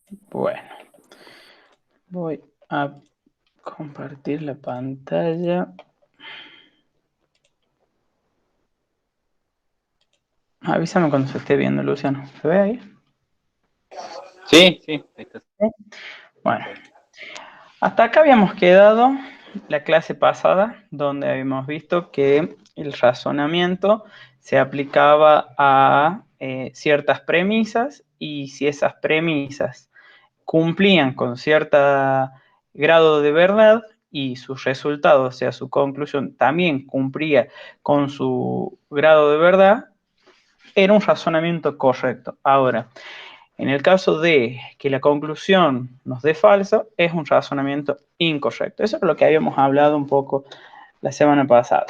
Bueno, voy a compartir la pantalla. Avísame cuando se esté viendo, Luciano. ¿Se ve ahí? Sí, sí, ahí está. ¿Sí? Bueno, hasta acá habíamos quedado la clase pasada, donde habíamos visto que el razonamiento se aplicaba a ciertas premisas y si esas premisas cumplían con cierto grado de verdad y sus resultados, o sea, su conclusión también cumplía con su grado de verdad, era un razonamiento correcto. Ahora, en el caso de que la conclusión nos dé falso, es un razonamiento incorrecto. Eso es lo que habíamos hablado un poco la semana pasada.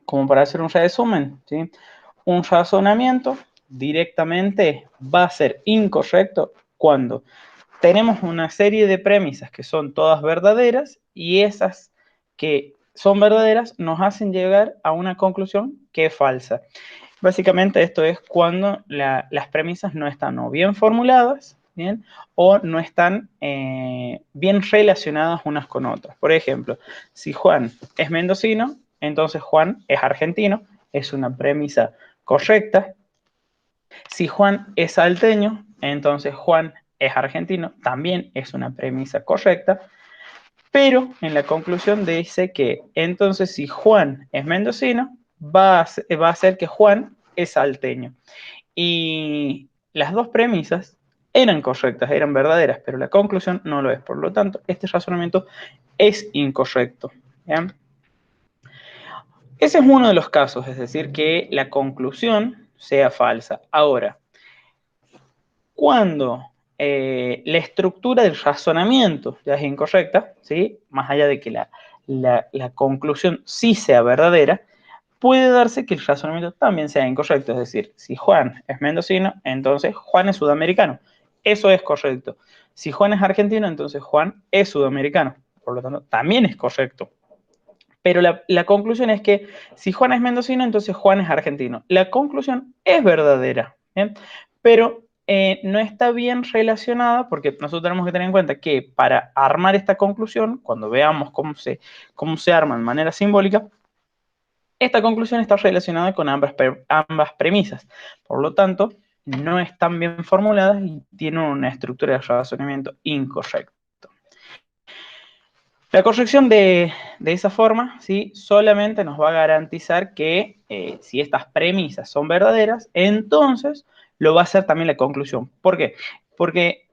Como para hacer un resumen, ¿sí? Un razonamiento directamente va a ser incorrecto cuando tenemos una serie de premisas que son todas verdaderas y esas que son verdaderas nos hacen llegar a una conclusión que es falsa. Básicamente esto es cuando las premisas no están o bien formuladas, ¿bien? O no están bien relacionadas unas con otras. Por ejemplo, si Juan es mendocino, entonces Juan es argentino, es una premisa correcta. Si Juan es salteño, entonces Juan es argentino, también es una premisa correcta. Pero en la conclusión dice que entonces si Juan es mendocino, va a ser que Juan es salteño. Y las dos premisas eran correctas, eran verdaderas, pero la conclusión no lo es. Por lo tanto, este razonamiento es incorrecto. ¿Ya? Ese es uno de los casos, es decir, que la conclusión sea falsa. Ahora, cuando la estructura del razonamiento ya es incorrecta, ¿sí? Más allá de que la conclusión sí sea verdadera, puede darse que el razonamiento también sea incorrecto. Es decir, si Juan es mendocino, entonces Juan es sudamericano. Eso es correcto. Si Juan es argentino, entonces Juan es sudamericano. Por lo tanto, también es correcto. Pero la conclusión es que si Juan es mendocino, entonces Juan es argentino. La conclusión es verdadera, ¿bien? Pero no está bien relacionada porque nosotros tenemos que tener en cuenta que para armar esta conclusión, cuando veamos cómo se arma de manera simbólica, esta conclusión está relacionada con ambas premisas. Por lo tanto, no están bien formuladas y tienen una estructura de razonamiento incorrecta. La corrección de esa forma, ¿sí? Solamente nos va a garantizar que si estas premisas son verdaderas, entonces lo va a hacer también la conclusión. ¿Por qué? Porque,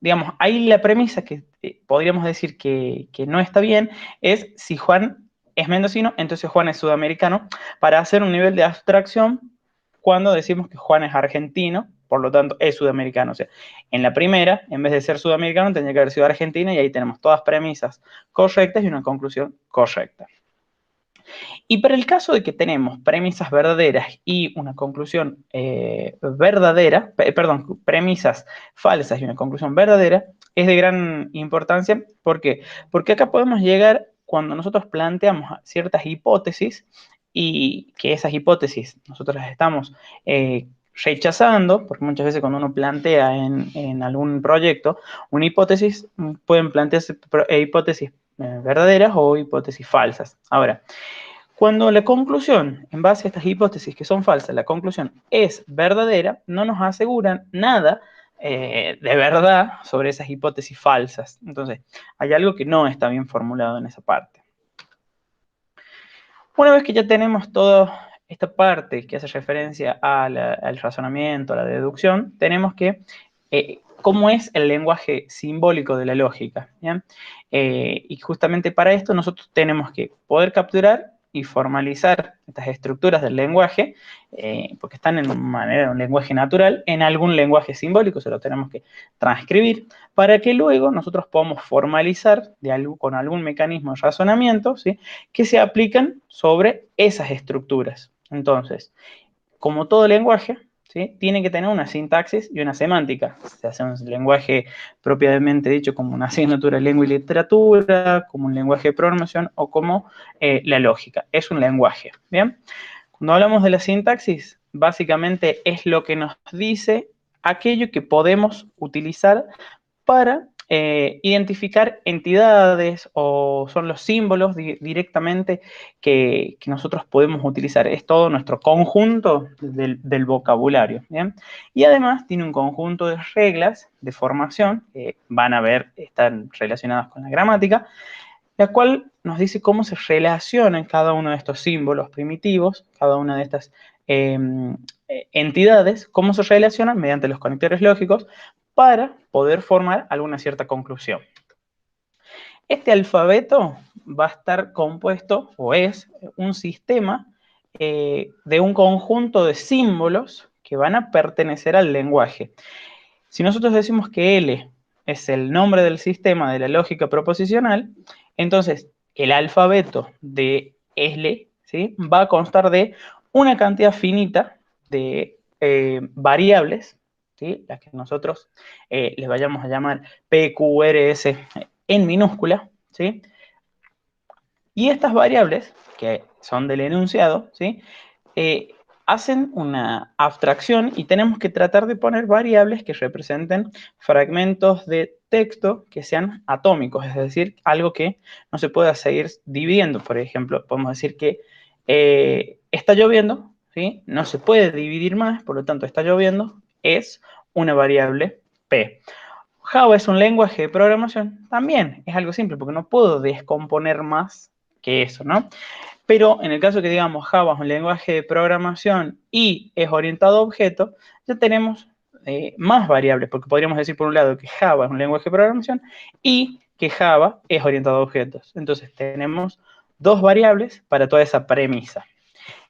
digamos, ahí la premisa que podríamos decir que no está bien es si Juan es mendocino, entonces Juan es sudamericano, para hacer un nivel de abstracción cuando decimos que Juan es argentino, por lo tanto es sudamericano. O sea, en la primera, en vez de ser sudamericano, tendría que haber sido argentina y ahí tenemos todas premisas correctas y una conclusión correcta. Y para el caso de que tenemos premisas verdaderas y una conclusión verdadera, perdón, premisas falsas y una conclusión verdadera, es de gran importancia. ¿Por qué? Porque acá podemos llegar cuando nosotros planteamos ciertas hipótesis y que esas hipótesis nosotros las estamos rechazando, porque muchas veces cuando uno plantea en algún proyecto una hipótesis, pueden plantearse hipótesis verdaderas o hipótesis falsas. Ahora, cuando la conclusión, en base a estas hipótesis que son falsas, la conclusión es verdadera, no nos aseguran nada de verdad sobre esas hipótesis falsas. Entonces, hay algo que no está bien formulado en esa parte. Una vez que ya tenemos toda esta parte que hace referencia al razonamiento, a la deducción, tenemos que, cómo es el lenguaje simbólico de la lógica. ¿Bien? Y justamente para esto nosotros tenemos que poder capturar y formalizar estas estructuras del lenguaje, porque están en manera de un lenguaje natural, en algún lenguaje simbólico, se lo tenemos que transcribir, para que luego nosotros podamos formalizar con algún mecanismo de razonamiento, ¿sí? Que se aplican sobre esas estructuras. Entonces, como todo lenguaje, ¿sí? Tiene que tener una sintaxis y una semántica. Se hace un lenguaje propiamente dicho como una asignatura de lengua y literatura, como un lenguaje de programación o como la lógica. Es un lenguaje, ¿bien? Cuando hablamos de la sintaxis, básicamente es lo que nos dice aquello que podemos utilizar para identificar entidades o son los símbolos directamente que nosotros podemos utilizar. Es todo nuestro conjunto del vocabulario, ¿bien? Y además tiene un conjunto de reglas de formación que van a ver, están relacionadas con la gramática, la cual nos dice cómo se relacionan cada uno de estos símbolos primitivos, cada una de estas entidades, cómo se relacionan mediante los conectores lógicos para poder formar alguna cierta conclusión. Este alfabeto va a estar compuesto, o es, un sistema de un conjunto de símbolos que van a pertenecer al lenguaje. Si nosotros decimos que L es el nombre del sistema de la lógica proposicional, entonces el alfabeto de L, ¿sí?, va a constar de una cantidad finita de variables, ¿sí?, las que nosotros les vayamos a llamar P, Q, R, S en minúscula, ¿sí? Y estas variables, que son del enunciado, ¿sí?, hacen una abstracción y tenemos que tratar de poner variables que representen fragmentos de texto que sean atómicos, es decir, algo que no se pueda seguir dividiendo. Por ejemplo, podemos decir que está lloviendo, ¿sí?, no se puede dividir más, por lo tanto, está lloviendo es una variable P. Java es un lenguaje de programación, también es algo simple, porque no puedo descomponer más que eso, ¿no? Pero en el caso que digamos Java es un lenguaje de programación y es orientado a objetos, ya tenemos más variables, porque podríamos decir por un lado que Java es un lenguaje de programación y que Java es orientado a objetos. Entonces tenemos dos variables para toda esa premisa.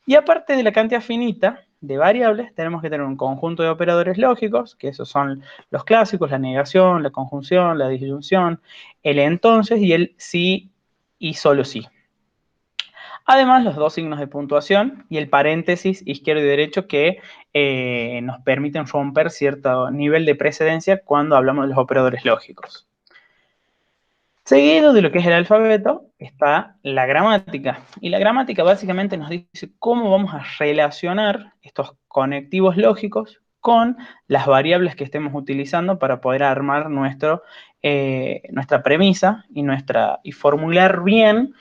Y aparte de la cantidad finita de variables, tenemos que tener un conjunto de operadores lógicos, que esos son los clásicos, la negación, la conjunción, la disyunción, el entonces y el sí y solo sí. Además, los dos signos de puntuación y el paréntesis izquierdo y derecho que nos permiten romper cierto nivel de precedencia cuando hablamos de los operadores lógicos. Seguido de lo que es el alfabeto está la gramática. Y la gramática básicamente nos dice cómo vamos a relacionar estos conectivos lógicos con las variables que estemos utilizando para poder armar nuestra premisa y formular bien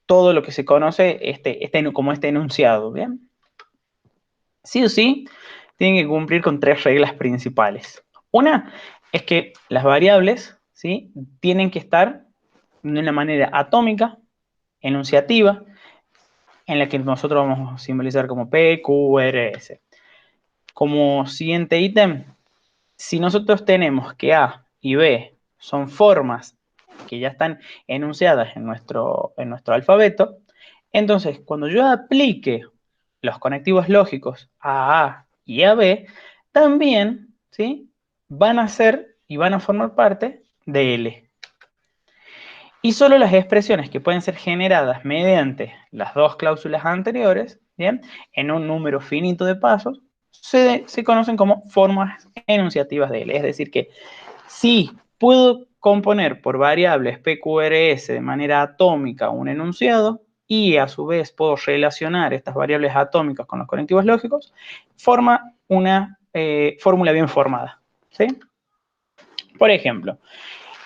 todo lo que se conoce como este enunciado, ¿bien? Sí o sí, tienen que cumplir con tres reglas principales. Una es que las variables, ¿sí?, tienen que estar de una manera atómica, enunciativa, en la que nosotros vamos a simbolizar como P, Q, R, S. Como siguiente ítem, si nosotros tenemos que A y B son formas que ya están enunciadas en nuestro alfabeto, entonces cuando yo aplique los conectivos lógicos a y a B, también, ¿sí?, van a ser y van a formar parte de L. Y solo las expresiones que pueden ser generadas mediante las dos cláusulas anteriores, ¿bien?, en un número finito de pasos, se conocen como formas enunciativas de L. Es decir que si puedo componer por variables PQRS de manera atómica un enunciado y a su vez puedo relacionar estas variables atómicas con los conectivos lógicos, forma una fórmula bien formada, ¿sí? Por ejemplo,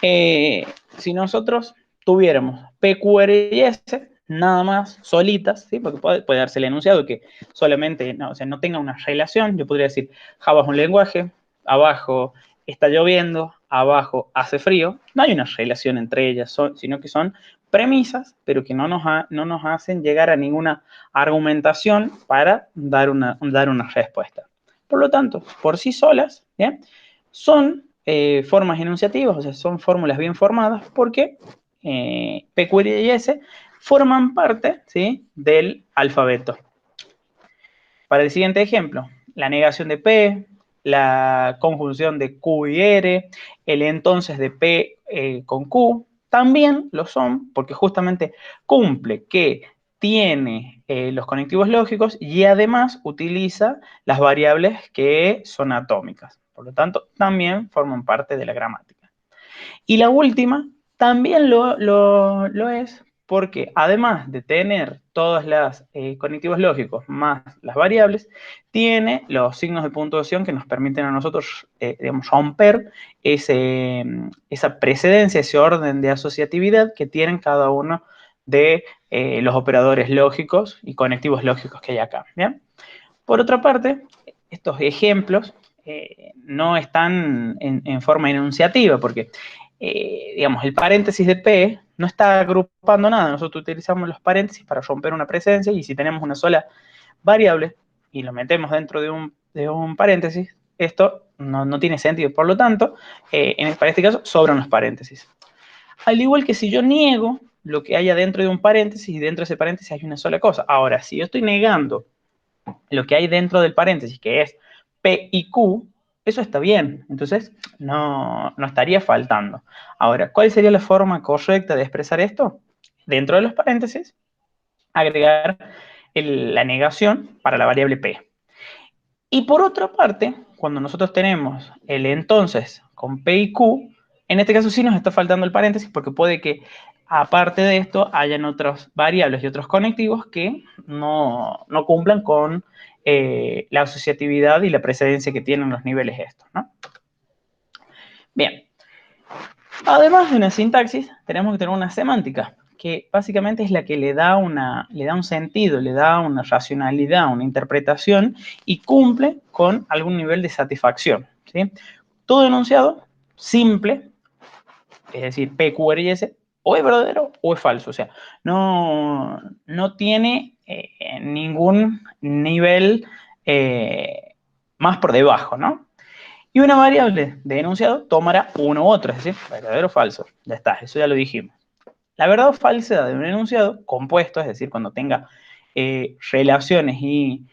si nosotros tuviéramos P, Q, R y S, nada más, solitas, ¿sí?, porque puede darse el enunciado que solamente, no, o sea, no tenga una relación. Yo podría decir, Java es un lenguaje, abajo está lloviendo, abajo hace frío. No hay una relación entre ellas, sino que son premisas, pero que no nos hacen llegar a ninguna argumentación para dar una respuesta. Por lo tanto, por sí solas, ¿bien?, son formas enunciativas, o sea, son fórmulas bien formadas porque P, Q, R y S forman parte, ¿sí?, del alfabeto. Para el siguiente ejemplo, la negación de P, la conjunción de Q y R, el entonces de P con Q, también lo son porque justamente cumple que tiene los conectivos lógicos y además utiliza las variables que son atómicas. Por lo tanto, también forman parte de la gramática. Y la última también lo es porque además de tener todos los conectivos lógicos más las variables, tiene los signos de puntuación que nos permiten a nosotros, digamos, romper esa precedencia, ese orden de asociatividad que tienen cada uno de los operadores lógicos y conectivos lógicos que hay acá, ¿bien? Por otra parte, estos ejemplos no están en forma enunciativa, porque, digamos, el paréntesis de P no está agrupando nada. Nosotros utilizamos los paréntesis para romper una precedencia, y si tenemos una sola variable y lo metemos dentro de un paréntesis, esto no tiene sentido. Por lo tanto, para este caso, sobran los paréntesis. Al igual que si yo niego lo que haya dentro de un paréntesis, y dentro de ese paréntesis hay una sola cosa. Ahora, si yo estoy negando lo que hay dentro del paréntesis, que es P y Q, eso está bien. Entonces, no estaría faltando. Ahora, ¿cuál sería la forma correcta de expresar esto? Dentro de los paréntesis, agregar la negación para la variable P. Y por otra parte, cuando nosotros tenemos el entonces con P y Q, en este caso sí nos está faltando el paréntesis, porque puede que aparte de esto hayan otras variables y otros conectivos que no cumplan con la asociatividad y la precedencia que tienen los niveles estos, ¿no? Bien. Además de una sintaxis, tenemos que tener una semántica, que básicamente es la que le da un sentido, le da una racionalidad, una interpretación, y cumple con algún nivel de satisfacción, ¿sí? Todo enunciado simple, es decir, P, Q, R y S, o es verdadero o es falso. O sea, no tiene ningún nivel más por debajo, ¿no? Y una variable de enunciado tomará uno u otro, es decir, verdadero o falso. Ya está, eso ya lo dijimos. La verdad o falsedad de un enunciado compuesto, es decir, cuando tenga relaciones y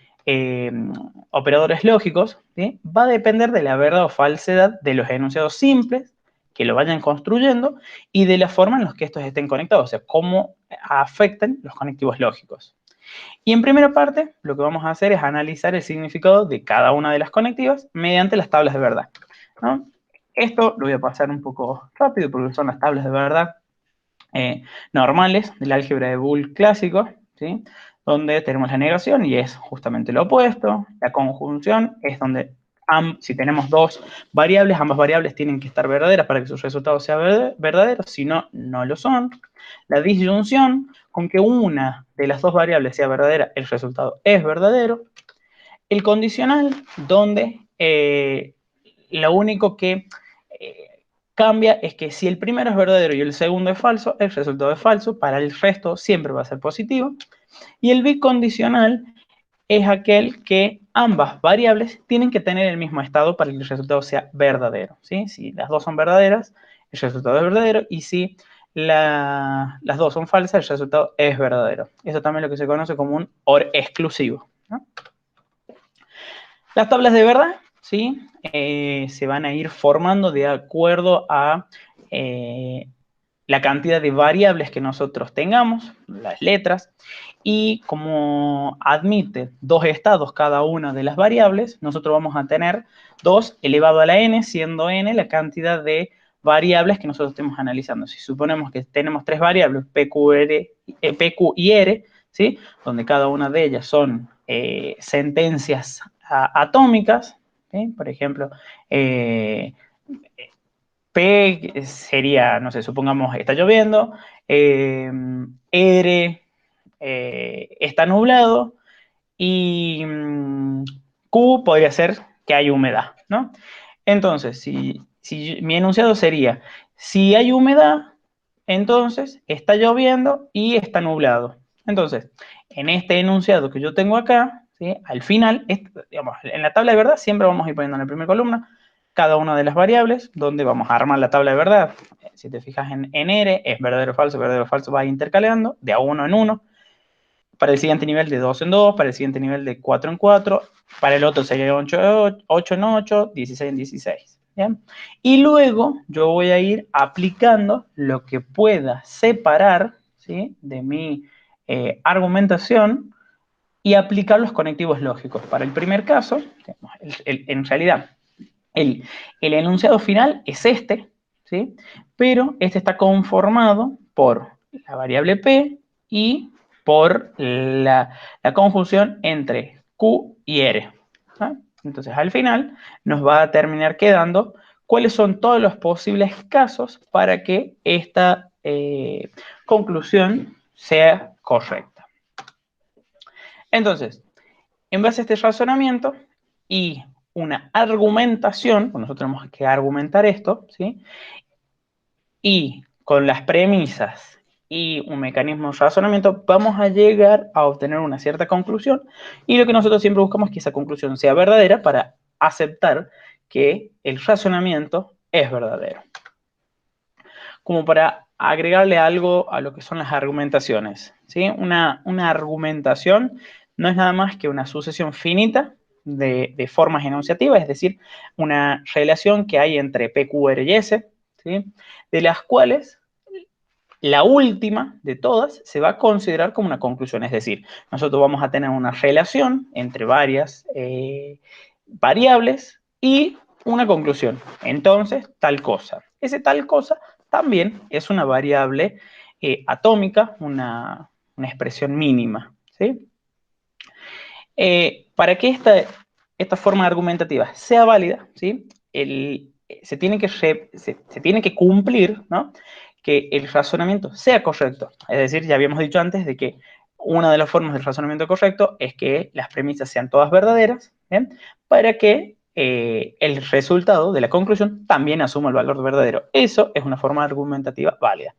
operadores lógicos, ¿sí?, va a depender de la verdad o falsedad de los enunciados simples que lo vayan construyendo y de la forma en la que estos estén conectados, o sea, cómo afectan los conectivos lógicos. Y en primera parte, lo que vamos a hacer es analizar el significado de cada una de las conectivas mediante las tablas de verdad, ¿no? Esto lo voy a pasar un poco rápido porque son las tablas de verdad normales del álgebra de Boole clásico, ¿sí?, donde tenemos la negación y es justamente lo opuesto. La conjunción es donde si tenemos dos variables, ambas variables tienen que estar verdaderas para que su resultado sea verdadero, si no, no lo son. La disyunción, con que una de las dos variables sea verdadera, el resultado es verdadero. El condicional, donde lo único que cambia es que si el primero es verdadero y el segundo es falso, el resultado es falso. Para el resto siempre va a ser positivo. Y el bicondicional es aquel que ambas variables tienen que tener el mismo estado para que el resultado sea verdadero, ¿sí? Si las dos son verdaderas, el resultado es verdadero, y si las dos son falsas, el resultado es verdadero. Eso también es lo que se conoce como un OR exclusivo, ¿no? Las tablas de verdad, ¿sí?, se van a ir formando de acuerdo a la cantidad de variables que nosotros tengamos, las letras, y como admite dos estados cada una de las variables, nosotros vamos a tener 2 elevado a la n, siendo n la cantidad de variables que nosotros estemos analizando. Si suponemos que tenemos tres variables, p, q y r, ¿sí?, donde cada una de ellas son sentencias atómicas, ¿sí? Por ejemplo, P sería, no sé, supongamos está lloviendo, R está nublado, y Q podría ser que hay humedad, ¿no? Entonces, si mi enunciado sería, si hay humedad, entonces está lloviendo y está nublado. Entonces, en este enunciado que yo tengo acá, ¿sí?, al final, digamos, en la tabla de verdad siempre vamos a ir poniendo en la primera columna cada una de las variables, donde vamos a armar la tabla de verdad. Si te fijas en R, es verdadero o falso, va intercalando de a uno en uno. Para el siguiente nivel de 2 en 2, para el siguiente nivel de 4 en 4, para el otro sería 8 en 8, 16 en 16. ¿Bien? Y luego yo voy a ir aplicando lo que pueda separar, ¿sí?, de mi argumentación, y aplicar los conectivos lógicos. Para el primer caso, en realidad, el enunciado final es este, ¿sí?, pero este está conformado por la variable P y por la conjunción entre Q y R. ¿Sí? Entonces, al final nos va a terminar quedando cuáles son todos los posibles casos para que esta conclusión sea correcta. Entonces, en base a este razonamiento y una argumentación, pues nosotros tenemos que argumentar esto, ¿sí? Y con las premisas y un mecanismo de razonamiento, vamos a llegar a obtener una cierta conclusión. Y lo que nosotros siempre buscamos es que esa conclusión sea verdadera para aceptar que el razonamiento es verdadero. Como para agregarle algo a lo que son las argumentaciones, ¿sí? Una argumentación no es nada más que una sucesión finita de formas enunciativas, es decir, una relación que hay entre P, Q, R y S, ¿sí? De las cuales la última de todas se va a considerar como una conclusión, es decir, nosotros vamos a tener una relación entre varias variables y una conclusión. Entonces, tal cosa. Ese tal cosa también es una variable atómica, una expresión mínima, ¿sí? Para que esta forma argumentativa sea válida, ¿sí? Se tiene que cumplir, ¿no? Que el razonamiento sea correcto. Es decir, ya habíamos dicho antes de que una de las formas del razonamiento correcto es que las premisas sean todas verdaderas, ¿bien? Para que el resultado de la conclusión también asuma el valor verdadero. Eso es una forma argumentativa válida.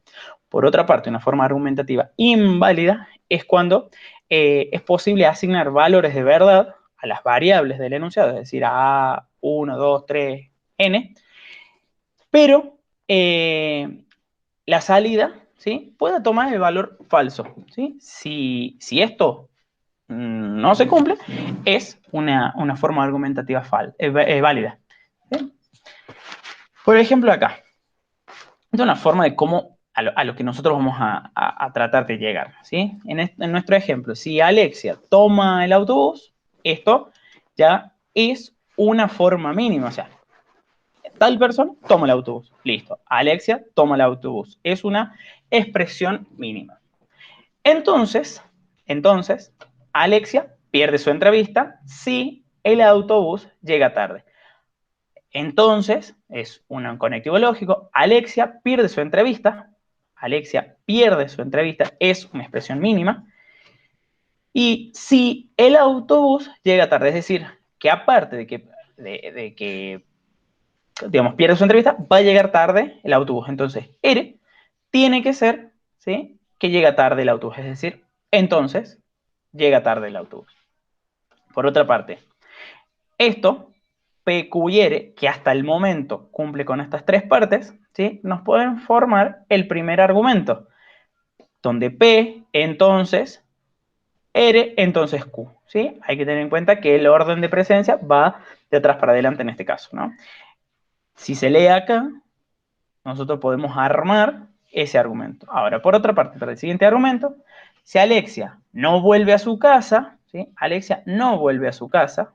Por otra parte, una forma argumentativa inválida es cuando es posible asignar valores de verdad a las variables del enunciado, es decir, a 1, 2, 3, n, pero la salida, ¿sí?, puede tomar el valor falso, ¿sí? Si esto no se cumple, es una forma argumentativa válida, ¿sí? Por ejemplo, acá, es una forma de cómo a lo que nosotros vamos a tratar de llegar, ¿sí? En nuestro ejemplo, si Alexia toma el autobús, esto ya es una forma mínima, o sea, tal persona toma el autobús, listo. Alexia toma el autobús, es una expresión mínima. Entonces, Alexia pierde su entrevista si el autobús llega tarde. Entonces, es un conectivo lógico. Alexia pierde su entrevista. Alexia pierde su entrevista. Es una expresión mínima. Y si el autobús llega tarde, es decir, que aparte de que digamos, pierde su entrevista, va a llegar tarde el autobús. Entonces, R tiene que ser, ¿sí?, que llega tarde el autobús. Es decir, entonces, llega tarde el autobús. Por otra parte, esto, P, Q y R, que hasta el momento cumple con estas tres partes, ¿sí?, nos pueden formar el primer argumento, donde P, entonces, R, entonces Q, ¿sí? Hay que tener en cuenta que el orden de presencia va de atrás para adelante en este caso, ¿no? Si se lee acá, nosotros podemos armar ese argumento. Ahora, por otra parte, para el siguiente argumento, si Alexia no vuelve a su casa, ¿sí?, Alexia no vuelve a su casa,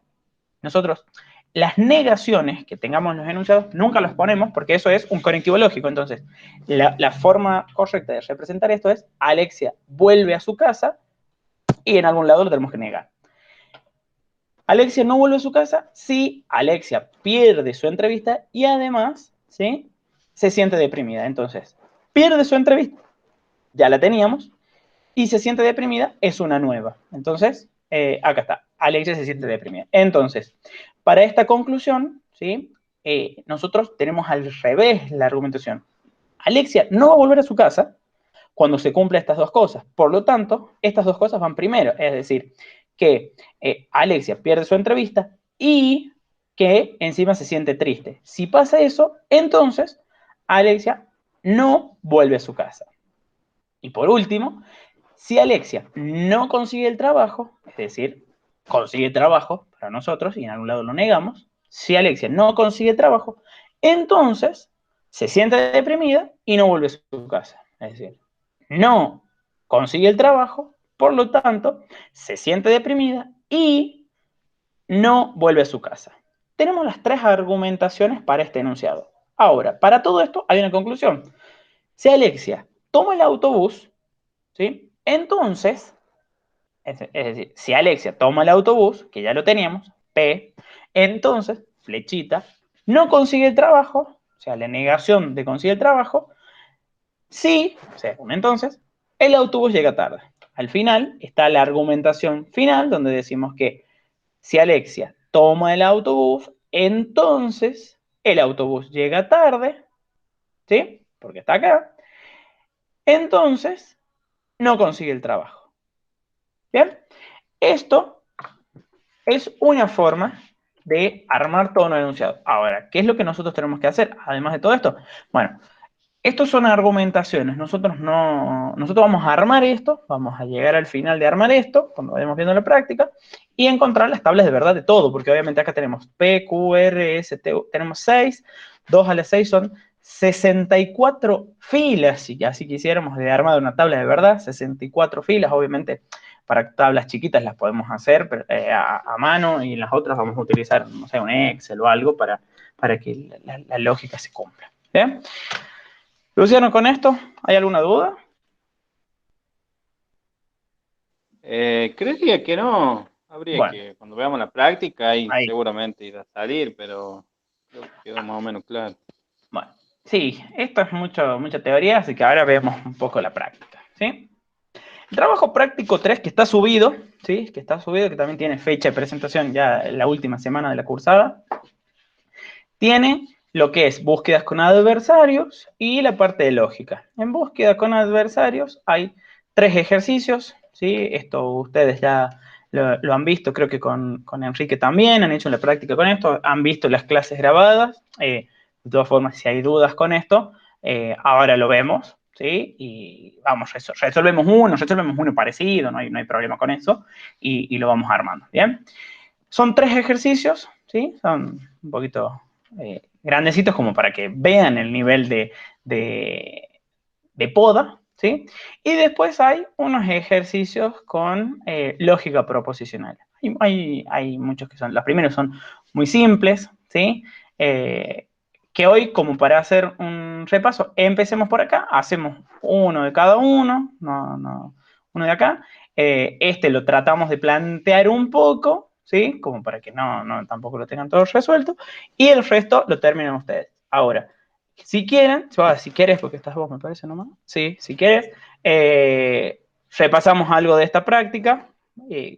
nosotros las negaciones que tengamos en los enunciados nunca los ponemos porque eso es un conectivo lógico. Entonces, la forma correcta de representar esto es Alexia vuelve a su casa y en algún lado lo tenemos que negar. Alexia no vuelve a su casa si Alexia pierde su entrevista y además, ¿sí?, se siente deprimida. Entonces, pierde su entrevista, ya la teníamos, y se siente deprimida es una nueva. Entonces, acá está, Alexia se siente deprimida. Entonces, para esta conclusión, ¿sí?, nosotros tenemos al revés la argumentación. Alexia no va a volver a su casa cuando se cumplan estas dos cosas. Por lo tanto, estas dos cosas van primero. Es decir, que Alexia pierde su entrevista y que encima se siente triste. Si pasa eso, entonces Alexia no vuelve a su casa. Y por último, si Alexia no consigue el trabajo, es decir, consigue trabajo para nosotros y en algún lado lo negamos, si Alexia no consigue trabajo, entonces se siente deprimida y no vuelve a su casa. Es decir, no consigue el trabajo, por lo tanto, se siente deprimida y no vuelve a su casa. Tenemos las tres argumentaciones para este enunciado. Ahora, para todo esto hay una conclusión. Si Alexia toma el autobús, ¿sí? Entonces, es decir, si Alexia toma el autobús, que ya lo teníamos, P, entonces, flechita, no consigue el trabajo, o sea, la negación de conseguir el trabajo, sí, según entonces, el autobús llega tarde. Al final está la argumentación final, donde decimos que si Alexia toma el autobús, entonces el autobús llega tarde, ¿sí? Porque está acá. Entonces, no consigue el trabajo. ¿Bien? Esto es una forma de armar todo un enunciado. Ahora, ¿qué es lo que nosotros tenemos que hacer, además de todo esto? Bueno, estos son argumentaciones. Nosotros vamos a armar esto, vamos a llegar al final de armar esto, cuando vayamos viendo la práctica, y encontrar las tablas de verdad de todo, porque obviamente acá tenemos P, Q, R, S, T, U, tenemos 6, 2 a la 6 son 64 filas, si así quisiéramos de armar una tabla de verdad, 64 filas, obviamente para tablas chiquitas las podemos hacer a mano, y las otras vamos a utilizar, no sé, un Excel o algo para que la lógica se cumpla. ¿Bien? Luciano, con esto, ¿hay alguna duda? Creería que no. Habría Bueno, que, cuando veamos la práctica, ahí ahí. seguramente irá a salir, pero creo que quedó más o menos claro. Bueno, sí, esto es mucha teoría, así que ahora vemos un poco la práctica, ¿sí? El trabajo práctico 3 que está subido, ¿sí? Que está subido, que también tiene fecha de presentación ya la última semana de la cursada, tiene lo que es búsquedas con adversarios y la parte de lógica. En búsqueda con adversarios hay 3 ejercicios, ¿sí? Esto ustedes ya lo han visto, creo que con Enrique también, han hecho la práctica con esto, han visto las clases grabadas. De todas formas, si hay dudas con esto, ahora lo vemos, ¿sí? Y vamos, resolvemos uno parecido, no hay problema con eso, y lo vamos armando, ¿bien? Son 3 ejercicios, ¿sí? Son un poquito grandecitos como para que vean el nivel de, de poda, ¿sí? Y después hay unos ejercicios con lógica proposicional. Hay muchos que son, los primeros son muy simples, ¿sí? Que hoy, como para hacer un repaso, empecemos por acá, hacemos uno de cada uno, uno de acá. Este lo tratamos de plantear un poco, ¿sí? Como para que tampoco lo tengan todos resuelto, y el resto lo terminan ustedes. Ahora, si quieren, si quieres, porque estás vos, me parece nomás. Sí, si quieres, repasamos algo de esta práctica,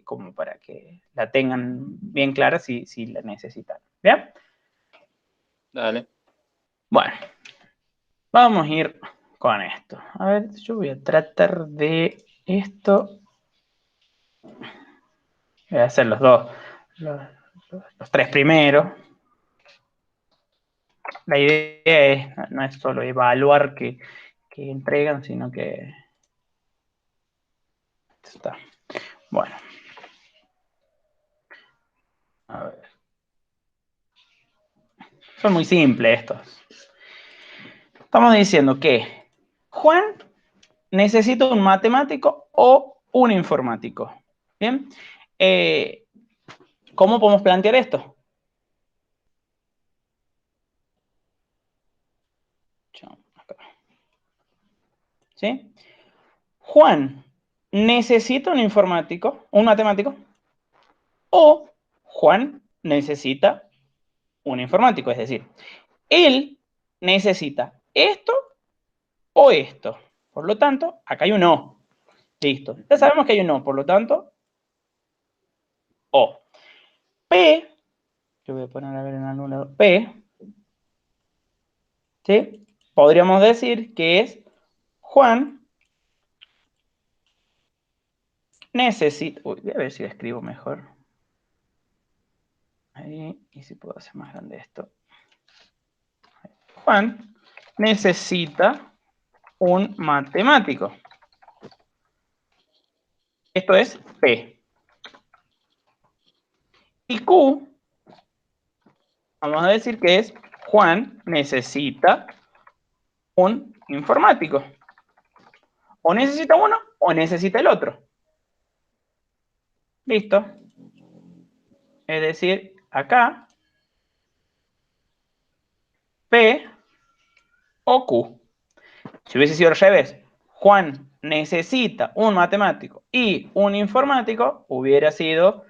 como para que la tengan bien clara si la necesitan. ¿Bien? Dale. Bueno, vamos a ir con esto. A ver, yo voy a tratar de esto. Voy a hacer los dos, los 3 primeros. La idea no es solo evaluar que entregan, sino que está. Bueno, a ver. Son muy simples estos. Estamos diciendo que Juan necesita un matemático o un informático. ¿Bien? ¿Cómo podemos plantear esto? ¿Sí? Juan necesita un informático, un matemático, o Juan necesita un informático. Es decir, él necesita esto o esto. Por lo tanto, acá hay un o. Listo. Ya sabemos que hay un o, por lo tanto, o. P, yo voy a poner a ver en algún lado, P, ¿sí? Podríamos decir que es Juan necesita, uy, voy a ver si lo escribo mejor. Ahí, y si puedo hacer más grande esto. Juan necesita un matemático. Esto es P. Y Q, vamos a decir que es Juan necesita un informático. O necesita uno o necesita el otro. Listo. Es decir, acá P o Q. Si hubiese sido al revés, Juan necesita un matemático y un informático, hubiera sido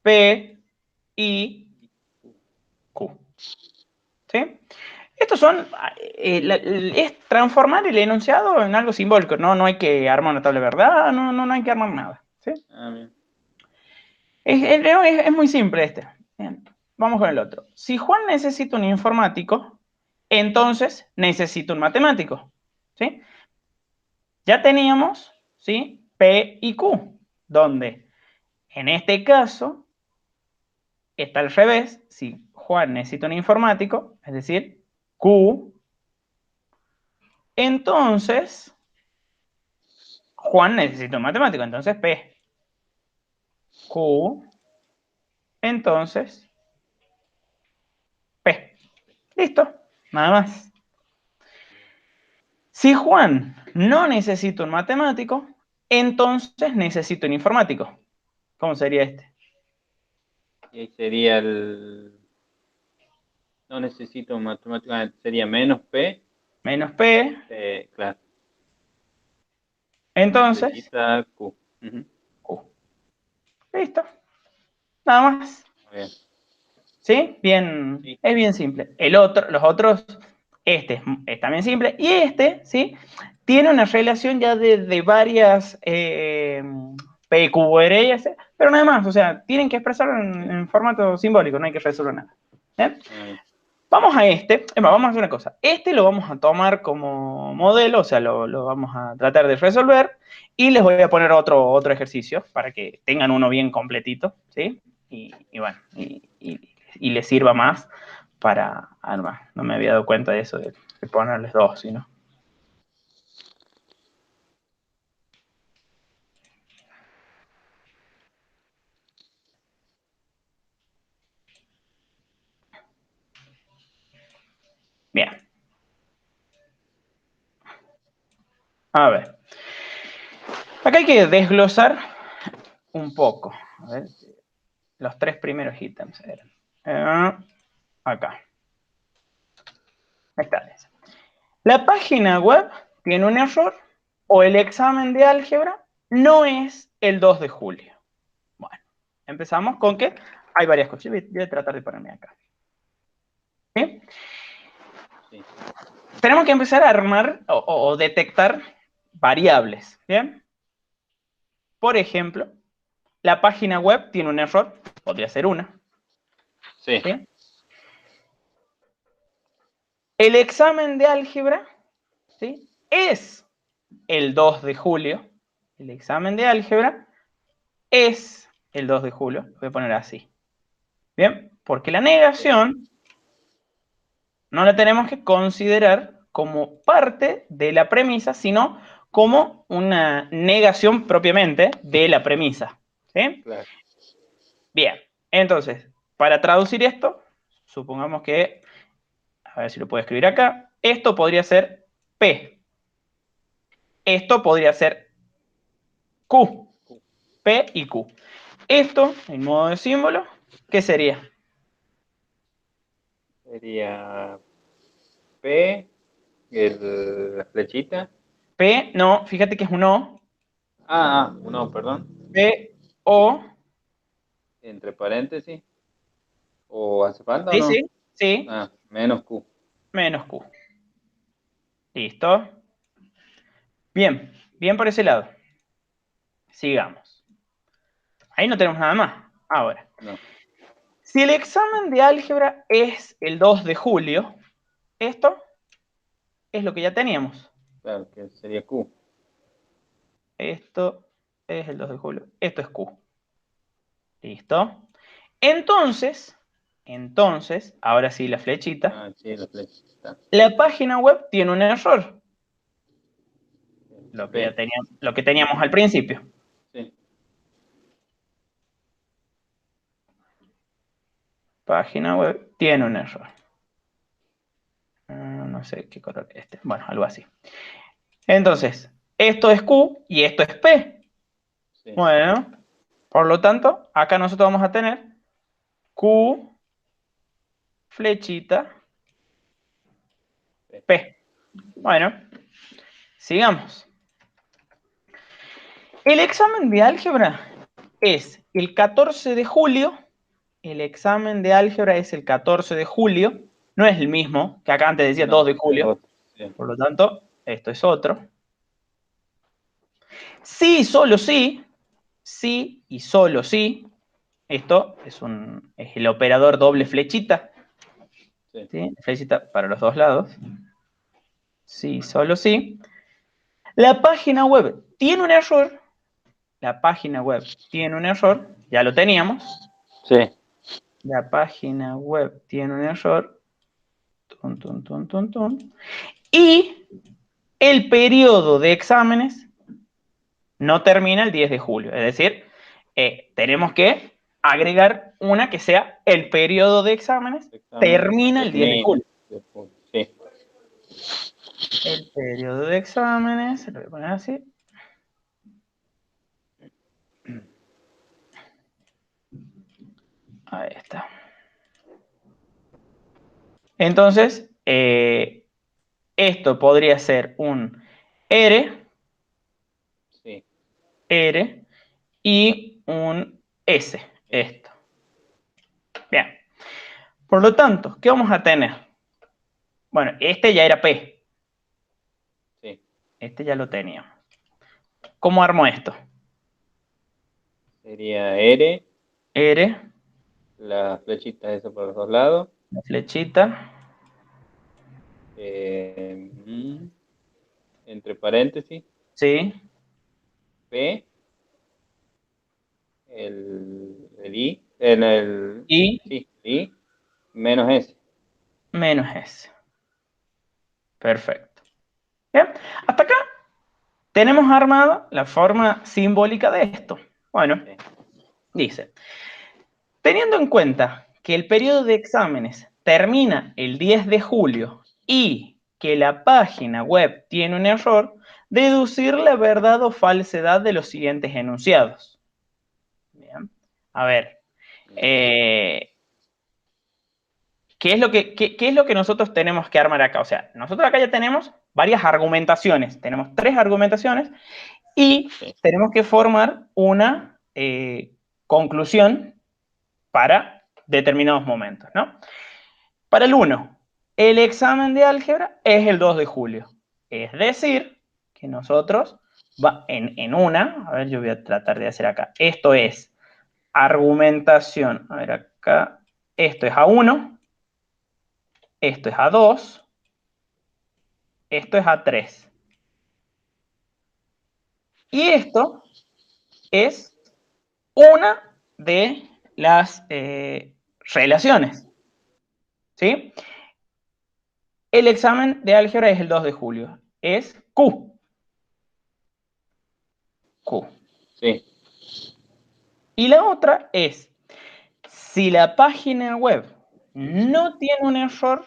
P, I, Q. ¿Sí? Estos son, es transformar el enunciado en algo simbólico, no hay que armar una tabla de verdad, no hay que armar nada. ¿Sí? Bien. Es muy simple este. Bien, vamos con el otro. Si Juan necesita un informático, entonces necesita un matemático. ¿Sí? Ya teníamos, ¿sí? P y Q, donde en este caso está al revés. Si Juan necesita un informático, es decir, Q, entonces Juan necesita un matemático, entonces P. Q, entonces P. Listo, nada más. Si Juan no necesita un matemático, entonces necesita un informático. ¿Cómo sería este? Y ahí sería el... No necesito matemática, sería menos P. Menos P, Claro. entonces Flechita Q. Ujú. Q. Listo, nada más. Muy bien. ¿Sí? Bien, Sí. es bien simple. Los otros, este es también simple. Y este, ¿sí? Tiene una relación ya de varias PQRS, pero nada más. O sea, tienen que expresarlo en formato simbólico, no hay que resolver nada. ¿Bien? Bien. Vamos a este, es más, vamos a hacer una cosa. Este lo vamos a tomar como modelo, o sea, lo vamos a tratar de resolver y les voy a poner otro ejercicio para que tengan uno bien completito, ¿sí? Y bueno, y les sirva más para... Ah, no me había dado cuenta de eso, de ponerles dos, ¿no? Bien. A ver. Acá hay que desglosar un poco. A ver, los tres primeros ítems eran. Acá. Ahí está. La página web tiene un error o el examen de álgebra no es el 2 de julio. Bueno, empezamos con que hay varias cosas. Voy a tratar de ponerme acá. ¿Sí? Sí. Tenemos que empezar a armar o detectar variables. ¿Bien? Por ejemplo, la página web tiene un error, podría ser una. Sí. ¿Sí? El examen de álgebra, ¿sí? Es el 2 de julio. El examen de álgebra es el 2 de julio. Lo voy a poner así. Bien, porque la Sí. negación no la tenemos que considerar como parte de la premisa, sino como una negación propiamente de la premisa. ¿Sí? Claro. Bien, entonces, para traducir esto, supongamos que, a ver si lo puedo escribir acá, esto podría ser P. Esto podría ser Q. Q. P y Q. Esto, en modo de símbolo, ¿qué sería? Sería P, la flechita. P, no, fíjate que es un O. No, perdón. P, O. Entre paréntesis. ¿O hace falta o Sí, no? sí, sí, Menos Q. menos Q. ¿Listo? Bien, bien por ese lado. Sigamos. Ahí no tenemos nada más. Ahora, No, si el examen de álgebra es el 2 de julio, esto es lo que ya teníamos. claro, que sería Q. Esto es el 2 de julio. Esto es Q. ¿Listo? Entonces, ahora sí la flechita. Sí, la flechita. La página web tiene un error. P. Lo que teníamos al principio. Sí. Página web tiene un error. No sé qué color es este. Bueno, algo así. Entonces, esto es Q y esto es P. Sí. Bueno, por lo tanto, acá nosotros vamos a tener Q, flechita, P. P. Bueno, sigamos. El examen de álgebra es el 14 de julio. El examen de álgebra es el 14 de julio. No es el mismo, que acá antes decía No, 2 de julio. otro, sí. Por lo tanto, esto es otro. Sí, solo sí. Sí y solo sí. Esto es el operador doble flechita. Sí. ¿Sí? Flechita para los dos lados. Sí, solo sí. La página web tiene un error. La página web tiene un error. Ya lo teníamos. Sí. La página web tiene un error. Tun, tun, tun, tun, tun. Y el periodo de exámenes no termina el 10 de julio. Es decir, tenemos que agregar una que sea el periodo de exámenes Examen termina el 10 de termina. julio. Sí. El periodo de exámenes, lo voy a poner así. Ahí está. Entonces, esto podría ser un R, Sí. R y un S. Esto. Bien. Por lo tanto, ¿qué vamos a tener? Bueno, este ya era P. Sí. Este ya lo teníamos. ¿Cómo armo esto? Sería R, R, la flechita esa por los dos lados. la flechita, Entre paréntesis, sí, P, el I, el, y sí, I, menos S. menos S. Perfecto. Bien, hasta acá tenemos armada la forma simbólica de esto. Bueno, Sí. dice, teniendo en cuenta que el periodo de exámenes termina el 10 de julio y que la página web tiene un error, deducir la verdad o falsedad de los siguientes enunciados. Bien. A ver, ¿qué es lo que nosotros tenemos que armar acá? O sea, nosotros acá ya tenemos varias argumentaciones, tenemos 3 argumentaciones y Sí. tenemos que formar una conclusión para determinados momentos, ¿no? Para el 1, el examen de álgebra es el 2 de julio. Es decir, que nosotros, a ver, yo voy a tratar de hacer acá, esto es argumentación, a ver acá, esto es A1, esto es A2, esto es A3. Y esto es una de las relaciones, ¿sí? El examen de álgebra es el 2 de julio. Es Q. Q. Sí. Y la otra es, si la página web no tiene un error,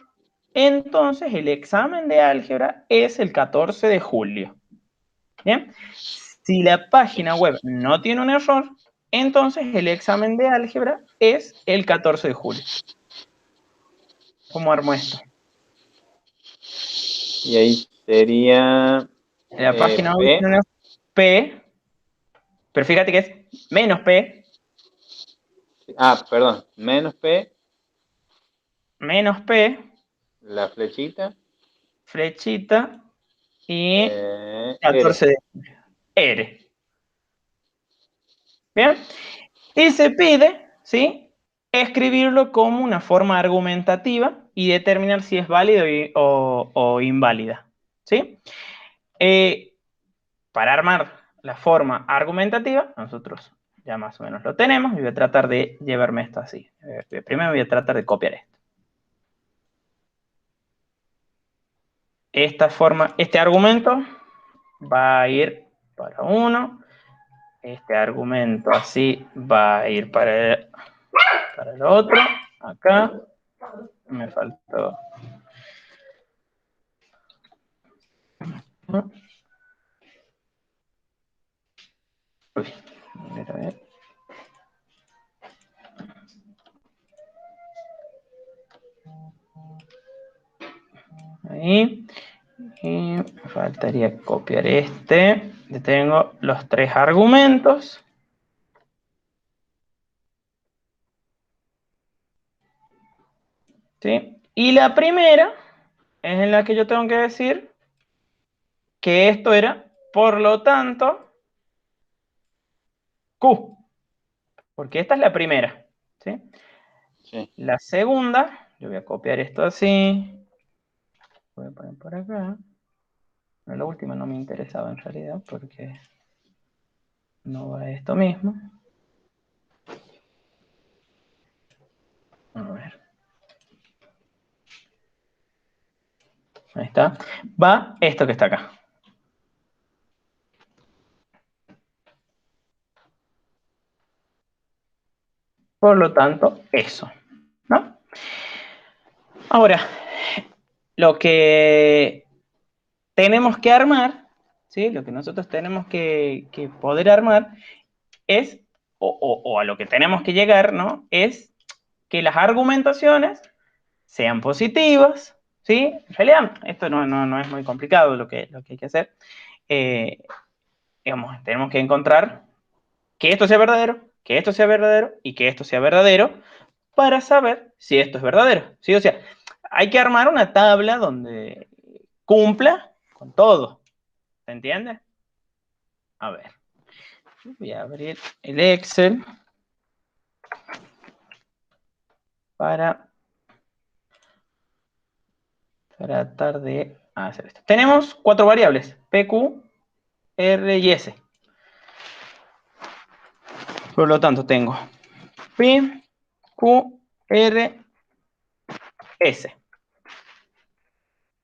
entonces el examen de álgebra es el 14 de julio. ¿Bien? Si la página web no tiene un error, entonces el examen de álgebra es el 14 de julio. ¿Cómo armo esto? Y ahí sería La página web P. tiene un error, P, pero fíjate que es menos P, Ah, perdón. Menos P, menos P, la flechita, flechita y R. 14 de R. ¿Bien? Y se pide, ¿sí? Escribirlo como una forma argumentativa y determinar si es válido o inválida, ¿sí? Para armar la forma argumentativa, nosotros ya más o menos lo tenemos y voy a tratar de llevarme esto así. Primero voy a tratar de copiar esto. Esta forma, este argumento va a ir para uno. Este argumento así va a ir para el otro. Acá me faltó. Uy, a ver. Ahí. Y me falta faltaría copiar este. Ya tengo los 3 argumentos. ¿Sí? Y la primera es en la que yo tengo que decir que esto era, por lo tanto, Q. Porque esta es la primera. ¿Sí? Sí. La segunda, yo voy a copiar esto así. Voy a poner por acá. No, la última no me interesaba en realidad porque no va esto mismo. A ver. Ahí está. Va esto que está acá. Por lo tanto, eso. ¿No? Ahora, lo que tenemos que armar, ¿sí? Lo que nosotros tenemos que poder armar es, o a lo que tenemos que llegar, ¿no? Es que las argumentaciones sean positivas, ¿sí? En realidad, esto no es muy complicado lo que hay que hacer. Digamos, tenemos que encontrar que esto sea verdadero, que esto sea verdadero y que esto sea verdadero para saber si esto es verdadero, ¿sí? O sea, hay que armar una tabla donde cumpla con todo, ¿se entiende? A ver, voy a abrir el Excel para tratar de hacer esto. Tenemos 4 variables, P, Q, R y S. Por lo tanto, tengo P, Q, R, S.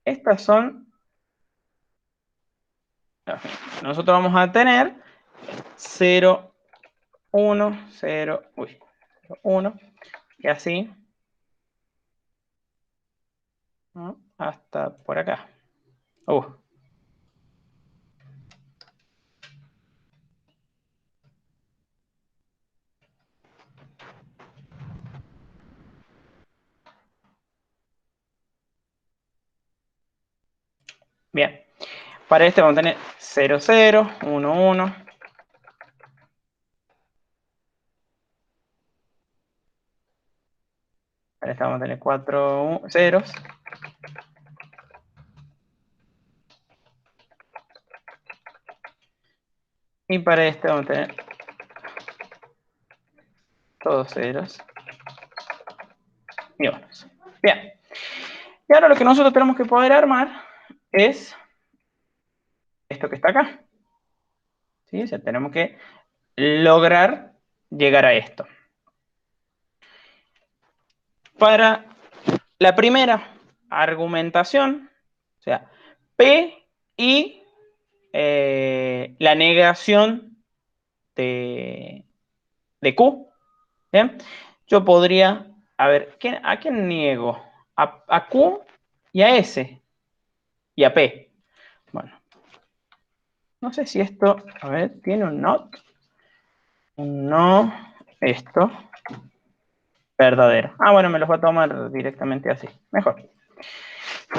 Estas son... Nosotros vamos a tener 0, 1, 0, 1, y así, ¿no? Hasta por acá. Bien. Para este vamos a tener 0, 0, 1, 1. Para este vamos a tener 4 ceros. Y para este vamos a tener todos ceros y unos. Bien. Y ahora lo que nosotros tenemos que poder armar es esto que está acá. ¿Sí? O sea, tenemos que lograr llegar a esto. Para la primera argumentación, o sea, P y la negación de Q. ¿Bien? Yo podría, a ver, ¿a quién niego? A Q y a S y a P. Bueno, no sé si esto, a ver, tiene un not. Un no, esto, verdadero. Ah, bueno, me los voy a tomar directamente así. Mejor.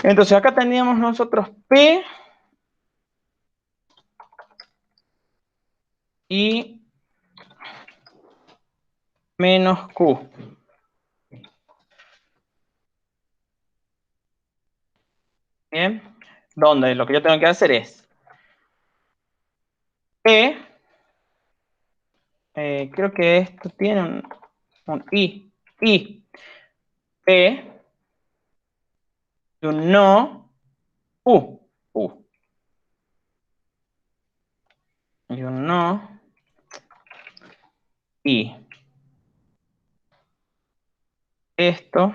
Entonces acá tendríamos nosotros P y menos Q. Bien. Donde lo que yo tengo que hacer es P, creo que esto tiene un I, P, y un no, U, y un no, I. Esto,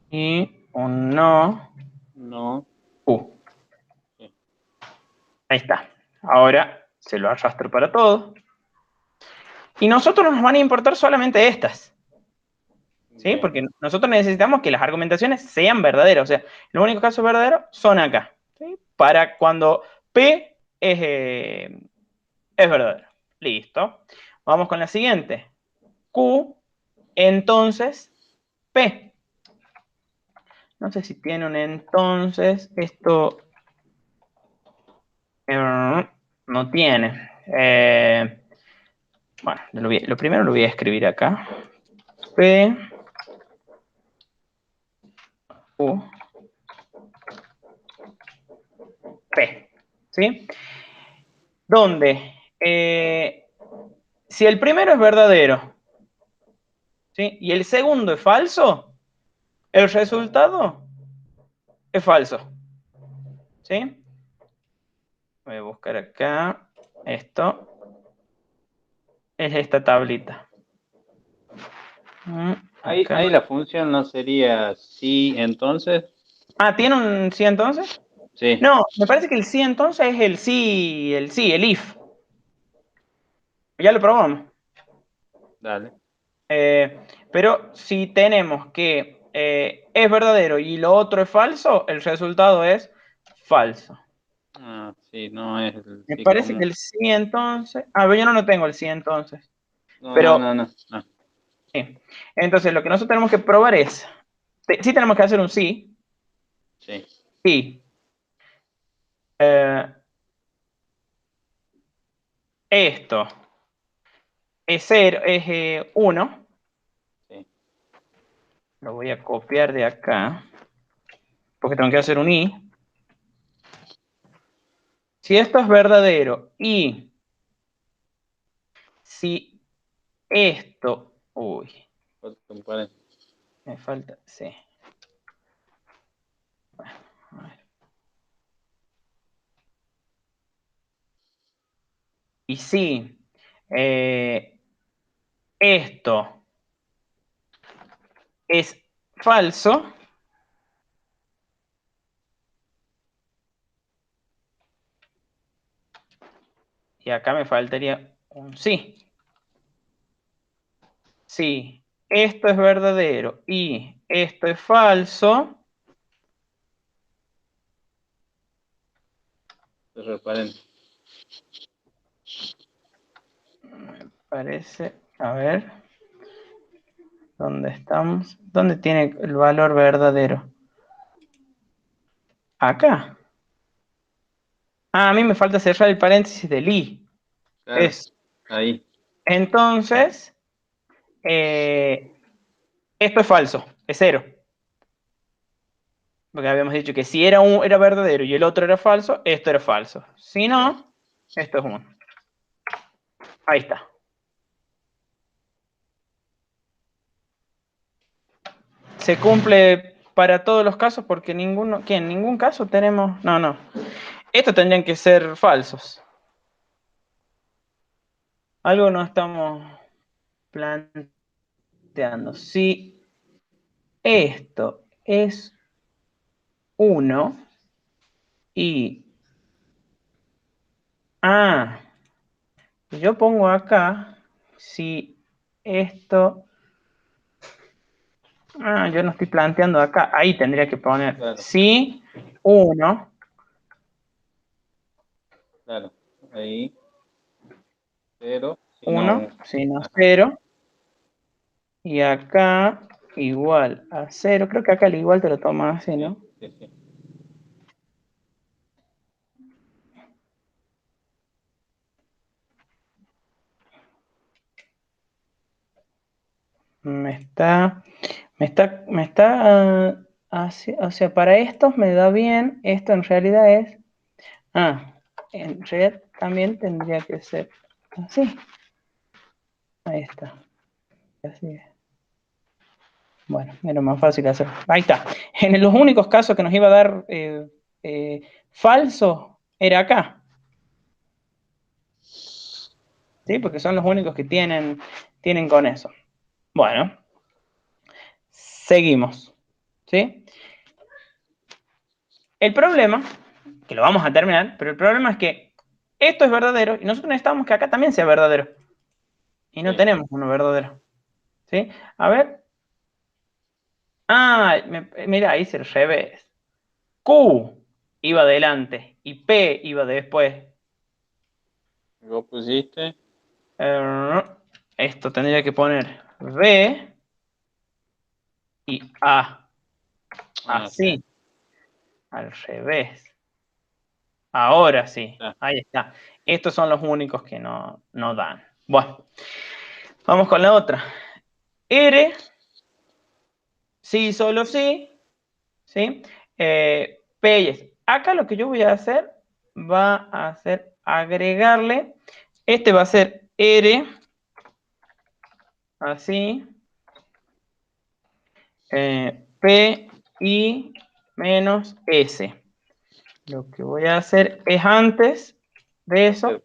y un no, No. U. Sí. Ahí está. Ahora se lo arrastro para todo. Y nosotros nos van a importar solamente estas. ¿Sí? Bien. Porque nosotros necesitamos que las argumentaciones sean verdaderas. O sea, los únicos casos verdaderos son acá. ¿Sí? Para cuando P es verdadero. Listo. Vamos con la siguiente. Q, entonces P. No sé si tiene un entonces. Esto no tiene. Bueno, lo primero lo voy a escribir acá. P, U, P. ¿Sí? Donde si el primero es verdadero, ¿sí? Y el segundo es falso, el resultado es falso. ¿Sí? Voy a buscar acá. Esto es esta tablita. Acá. Ahí la función no sería sí, entonces. Ah, ¿tiene un sí entonces? Sí, No, me parece que el sí entonces es el sí, el if. Ya lo probamos. dale. Pero si tenemos que es verdadero y lo otro es falso, el resultado es falso. Ah, sí, no es el Me sí parece que común. el sí entonces. Ah, pero yo no lo tengo el sí entonces. No, no, Pero no, no, no. sí. Entonces lo que nosotros tenemos que probar es. Sí tenemos que hacer un sí. Sí, Y eh, esto es 0, es 1. sí. Lo voy a copiar de acá. Porque tengo que hacer un i. Si esto es verdadero y si esto. Uy, Otro paréntesis. me falta. Sí. A ver. Y si esto es falso, y acá me faltaría un sí. Si esto es verdadero y esto es falso, Otro paréntesis. parece, a ver, ¿dónde estamos? ¿Dónde tiene el valor verdadero? Acá. Ah, a mí me falta cerrar el paréntesis del i. Claro, Es, ahí. entonces, esto es falso, es 0. Porque habíamos dicho que si era verdadero y el otro era falso, esto era falso. Si Claro. no, esto es 1. Ahí está. Se cumple para todos los casos porque en ningún caso tenemos. No, no. Estos tendrían que ser falsos. Algo no estamos planteando. Si esto es 1 y. Ah, yo pongo acá. Si esto. Ah, yo no estoy planteando acá. Ahí tendría que poner. Claro, Si 1. claro. Ahí, cero, si 1, no. si no Ajá. 0. Y acá igual a 0. Creo que acá el igual te lo tomas así, Sí, ¿no? sí, sí. O sea, para estos me da bien. Esto en realidad es. Ah, en realidad también tendría que ser así. Ahí está. Así es. Bueno, era más fácil hacer. Ahí está. En los únicos casos que nos iba a dar falso era acá. ¿Sí? Porque son los únicos que tienen con eso. Bueno, seguimos. ¿Sí? El problema, que lo vamos a terminar, pero el problema es que esto es verdadero y nosotros necesitamos que acá también sea verdadero. Y no Sí, tenemos uno verdadero. ¿Sí? A ver. Ah, mira, ahí se el revés. Q iba adelante y P iba después. vos pusiste. Eh, Esto tendría que poner B y A. Así, al revés. Ahora sí, Ah, ahí está. Estos son los únicos que no dan. Bueno, vamos con la otra. R, sí, solo sí. ¿Sí? P y S. Acá lo que yo voy a hacer va a ser agregarle. Este va a ser R, así. P, I, menos S. Lo que voy a hacer es antes de eso,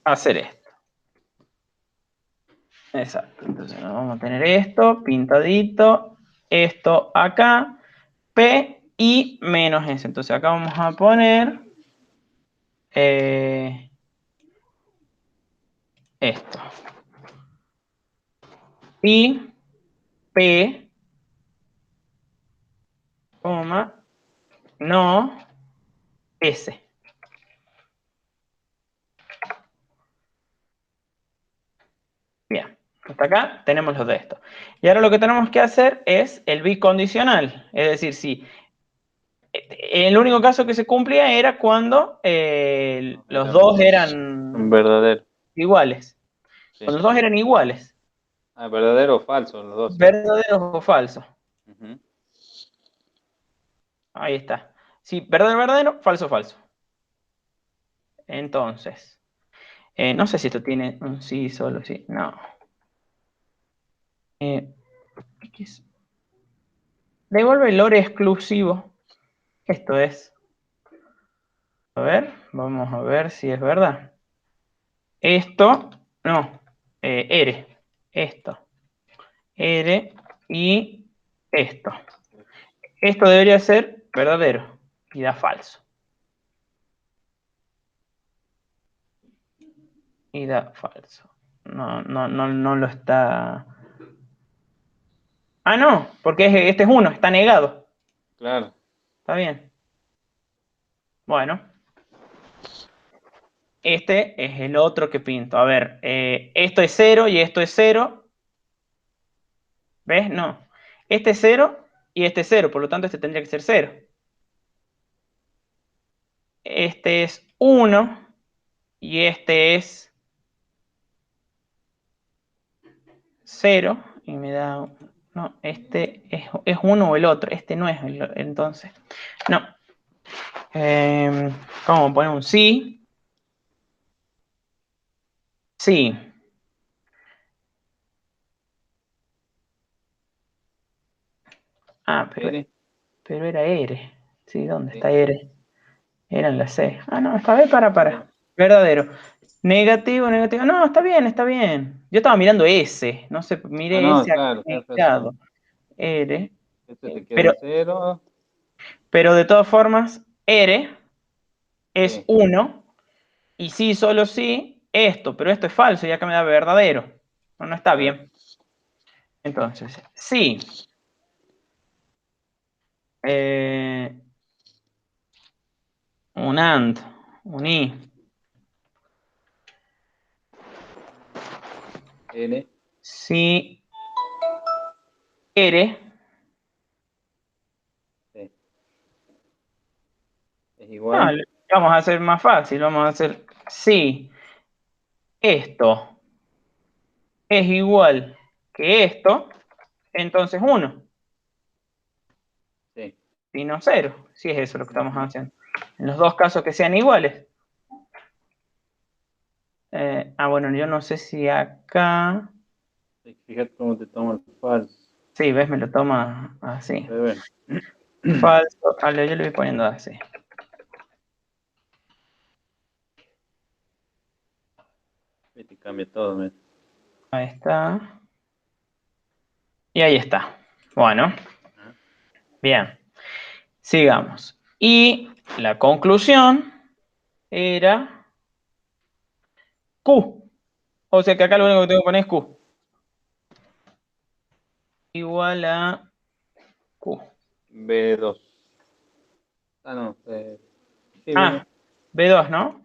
hacer esto. Exacto. Entonces vamos a tener esto pintadito, esto acá, P, I, menos S. Entonces acá vamos a poner esto. I, P, coma, no, S. Bien, hasta acá tenemos los de esto. Y ahora lo que tenemos que hacer es el bicondicional. Es decir, si el único caso que se cumplía era cuando los dos eran un verdadero. iguales. Sí. Cuando los dos eran iguales. Ah, verdadero o falso, los dos, sí. Verdaderos o falsos. Ujú. Ahí está. Sí, verdadero, verdadero, falso, falso. Entonces, no sé si esto tiene un sí, solo sí. No. ¿Qué es? Devuelve el lore exclusivo. Esto es. A ver, vamos a ver si es verdad. Esto, no, R. Esto. R y esto. Esto debería ser verdadero y da falso. Y da falso. No lo está. Ah, no, porque este es 1, está negado. Claro. Está bien. Bueno, este es el otro que pinto. A ver, esto es 0 y esto es 0. ¿Ves? No. Este es 0 y este es 0, por lo tanto este tendría que ser 0. Este es 1 y este es 0 y me da. No, este es 1 o el otro. Este no es entonces. No. ¿Cómo poner un sí? Sí. Ah, pero era R. Sí, ¿dónde Sí. está R? Era en la C. Ah, no, esta vez Sí. para. Verdadero. Negativo, negativo. No, está bien, está bien. Yo estaba mirando S. No sé, Ah, miré no, S claro, tienes conectado. razón. R. Este te Pero, queda 0. pero de todas formas, R es Sí. 1 y sí, solo sí, esto. Pero esto es falso y acá me da verdadero. No, no está Claro. bien. Entonces, sí. Un AND. Un I. N. Si R Sí. Es no, igual. vamos a hacer más fácil, vamos a hacer si esto es igual que esto, entonces 1, Sí. si no 0, si es eso lo que estamos Ujú. haciendo. En los dos casos que sean iguales. Bueno, yo no sé si acá. Sí, fíjate cómo te toma el falso. Sí, ves, me lo toma así. Pero bueno. Falso, yo le voy poniendo así. Y te cambia todo, ¿ves? Ahí está. Y ahí está. Bueno, Ah, bien. Sigamos. Y la conclusión era Q. O sea que acá lo único que tengo que poner es Q. Igual a Q. B2. Ah, no. Sí, B2. Ah, B2, ¿no?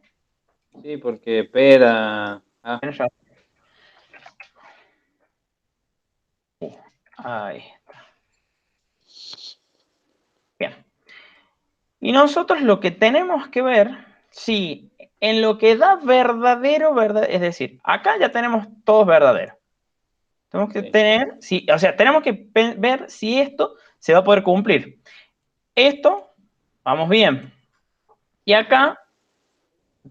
Sí, porque P era. Ah, Bueno, ya. Ahí. Y nosotros lo que tenemos que ver, si en lo que da verdadero, es decir, acá ya tenemos todos verdaderos. Tenemos que tener, o sea, tenemos que ver si esto se va a poder cumplir. Esto, vamos bien. Y acá,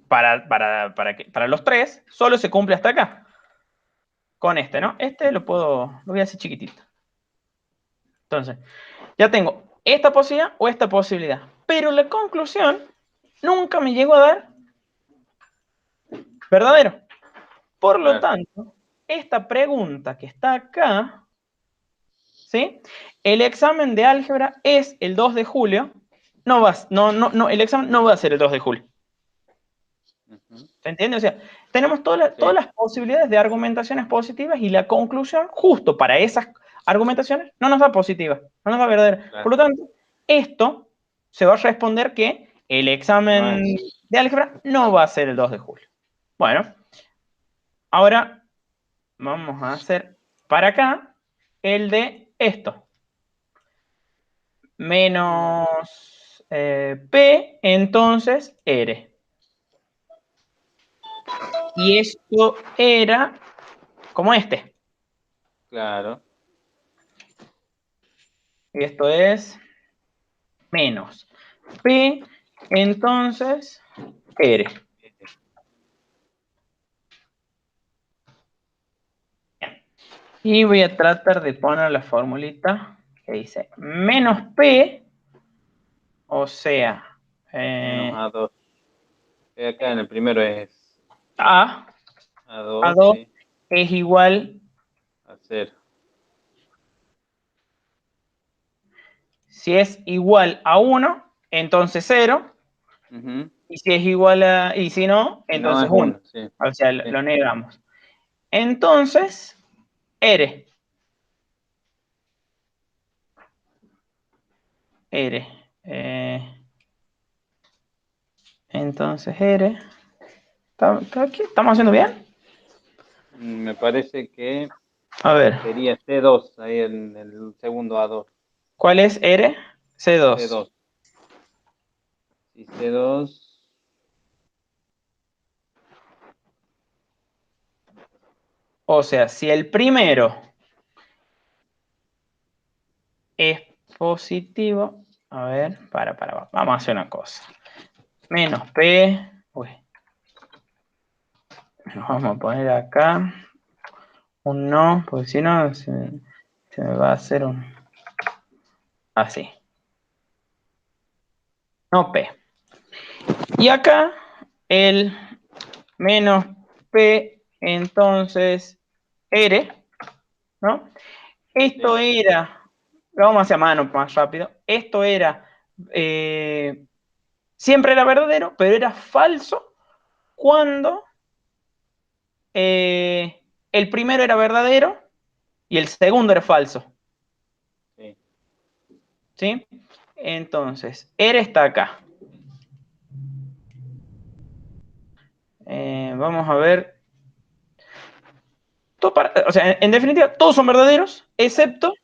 para los tres, solo se cumple hasta acá. Con este, ¿no? Este lo voy a hacer chiquitito. Entonces, ya tengo esta posibilidad o esta posibilidad. Pero la conclusión nunca me llegó a dar verdadero. Por lo tanto, esta pregunta que está acá, ¿sí? El examen de álgebra es el 2 de julio. El examen no va a ser el 2 de julio. ¿Se entiende? O sea, tenemos todas las posibilidades de argumentaciones positivas y la conclusión, justo para esas argumentaciones, no nos da positiva, no nos da verdadera. Claro. Por lo tanto, esto se va a responder que el examen de álgebra no va a ser el 2 de julio. Bueno, ahora vamos a hacer para acá el de esto. Menos P, entonces R. Y esto era como este. Claro. Y esto es menos P, entonces R. Y voy a tratar de poner la formulita que dice menos P, o sea... menos A2. Acá en el primero es A2 sí, es igual a 0. Si es igual a 1, entonces 0. Y si es igual a... Y si no, entonces 1. Sí. O sea, lo negamos. Entonces, R. Entonces, R. ¿Estamos haciendo bien? Me parece que a ver. Sería C2 ahí en el segundo A2. ¿Cuál es R? C2. C2. Y C2... O sea, si el primero es positivo, a ver, vamos a hacer una cosa. Menos P, nos vamos a poner acá un no, porque si no se me va a hacer un... Así. No P. Y acá el menos P, entonces R, ¿no? Esto era, lo vamos a hacer a mano más rápido, esto era, siempre era verdadero, pero era falso cuando el primero era verdadero y el segundo era falso. ¿Sí? Entonces, R está acá. Vamos a ver. O sea, en definitiva, todos son verdaderos, excepto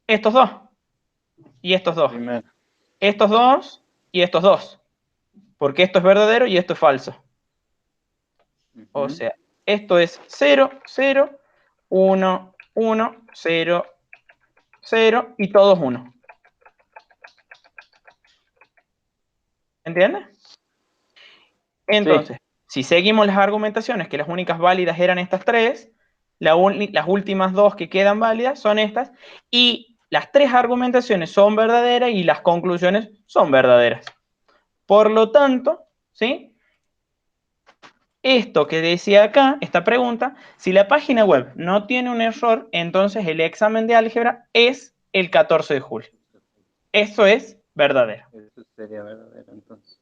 estos dos. Y estos dos. Estos dos y estos dos. Porque esto es verdadero y esto es falso. O sea, esto es 0, 0, 1, 1, 0, 0 y todos 1. ¿Entiendes? Entonces, si seguimos las argumentaciones, que las únicas válidas eran estas tres, las últimas dos que quedan válidas son estas, y las tres argumentaciones son verdaderas y las conclusiones son verdaderas. Por lo tanto, ¿sí? Esto que decía acá, esta pregunta, si la página web no tiene un error, entonces el examen de álgebra es el 14 de julio. Eso es verdadero. Eso sería verdadero, entonces.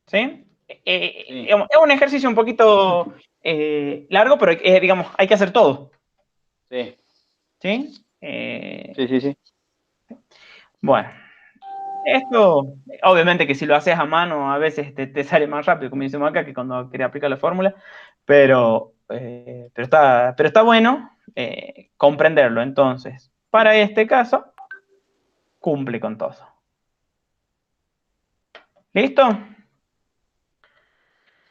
¿Sí? Es un ejercicio un poquito largo, pero digamos, hay que hacer todo. Sí. ¿Sí? Sí. Bueno, esto, obviamente que si lo haces a mano, a veces te sale más rápido, como decimos acá, que cuando quería aplicar la fórmula, pero está bueno comprenderlo. Entonces, para este caso, cumple con todo. ¿Listo?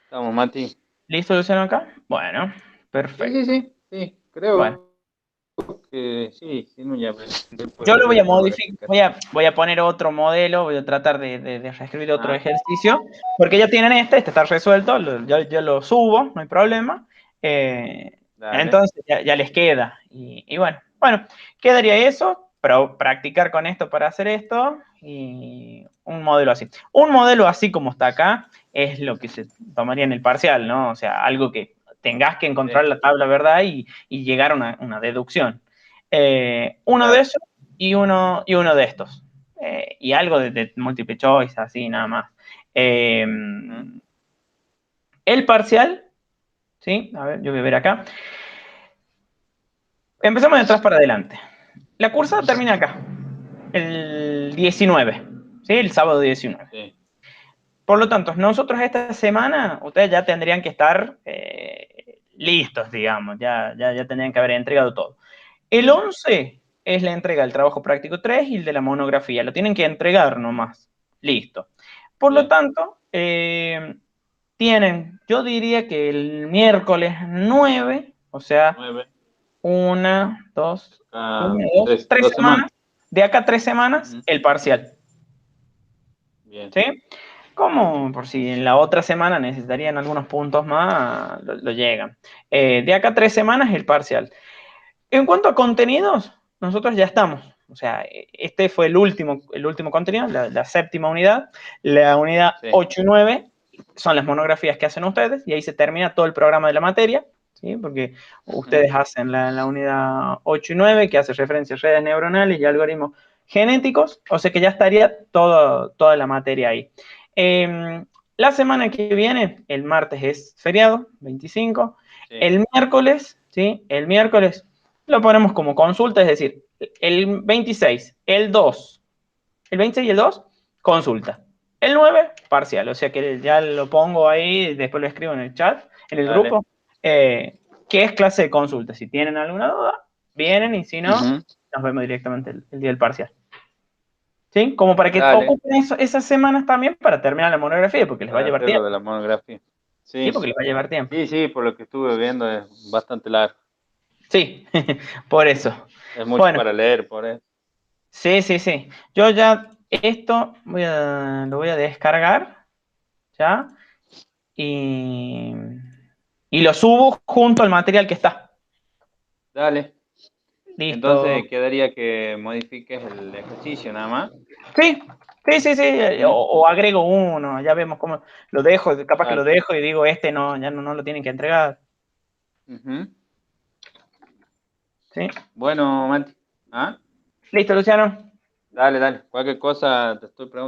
Estamos, Mati. ¿Listo, Luciano, acá? Bueno, perfecto. Sí, Bueno, creo que sí, no, ya después yo lo voy a hago la modificar, explicación. voy a poner otro modelo, voy a tratar de reescribir otro Ah, ejercicio, porque ya tienen este está resuelto, yo lo subo, no hay problema. dale, Entonces ya les queda. Y bueno, quedaría eso, pero practicar con esto para hacer esto y un modelo así. Un modelo así como está acá es lo que se tomaría en el parcial, ¿no? O sea, algo que tengas que encontrar sí, la tabla, ¿verdad? Y llegar a una deducción. Uno de claro. esos y uno de estos. Y algo de multiple choice, así nada más. Ujú, El parcial, ¿sí? A ver, yo voy a ver acá. Empezamos de atrás para adelante. La cursada termina acá, el 19, ¿sí? El sábado 19. sí, Por lo tanto, nosotros esta semana, ustedes ya tendrían que estar listos, digamos, ya tendrían que haber entregado todo. El sí, 11 es la entrega del trabajo práctico 3 y el de la monografía. Lo tienen que entregar nomás. Listo. Por lo bien. tanto, tienen, yo diría que el miércoles 9, o sea, 9, una, dos, tres, tres 2 semanas. semanas. De acá a 3 semanas, Ujú, el parcial. bien, ¿Sí? Como por si en la otra semana necesitarían algunos puntos más, lo llegan. De acá a 3 semanas, el parcial. En cuanto a contenidos, nosotros ya estamos. O sea, este fue el último contenido, la séptima unidad. La unidad sí. 8 y 9 son las monografías que hacen ustedes y ahí se termina todo el programa de la materia, ¿sí? Porque Ujú, ustedes hacen la unidad 8 y 9 que hace referencia a redes neuronales y algoritmos genéticos, o sea que ya estaría toda la materia ahí. La semana que viene, el martes es feriado, 25. sí, El miércoles, ¿sí? El miércoles lo ponemos como consulta, es decir, el 26, el 26 y el 2, consulta. El 9, parcial, o sea que ya lo pongo ahí, después lo escribo en el chat, en el dale. grupo, que es clase de consulta. Si tienen alguna duda, vienen y si no, Ujú, nos vemos directamente el día del parcial. ¿Sí? Como para que dale, ocupen esas semanas también para terminar la monografía, porque les va a para llevar hacer lo tiempo. de la monografía. Sí, Sí, porque les va a llevar tiempo. sí, por lo que estuve viendo es bastante largo. Sí, por eso. Es mucho Bueno, para leer, por eso. sí. Yo ya esto lo voy a descargar, ¿ya? Y, y lo subo junto al material que está. Dale. Listo. Entonces quedaría que modifiques el ejercicio nada más. Sí, sí. Ujú, O agrego uno, ya vemos cómo lo dejo, capaz que lo dale. dejo y digo, este no, ya no lo tienen que entregar. Ujú. ¿Sí? Bueno, Mati. ¿Ah? Listo, Luciano. Dale. Cualquier cosa te estoy preguntando.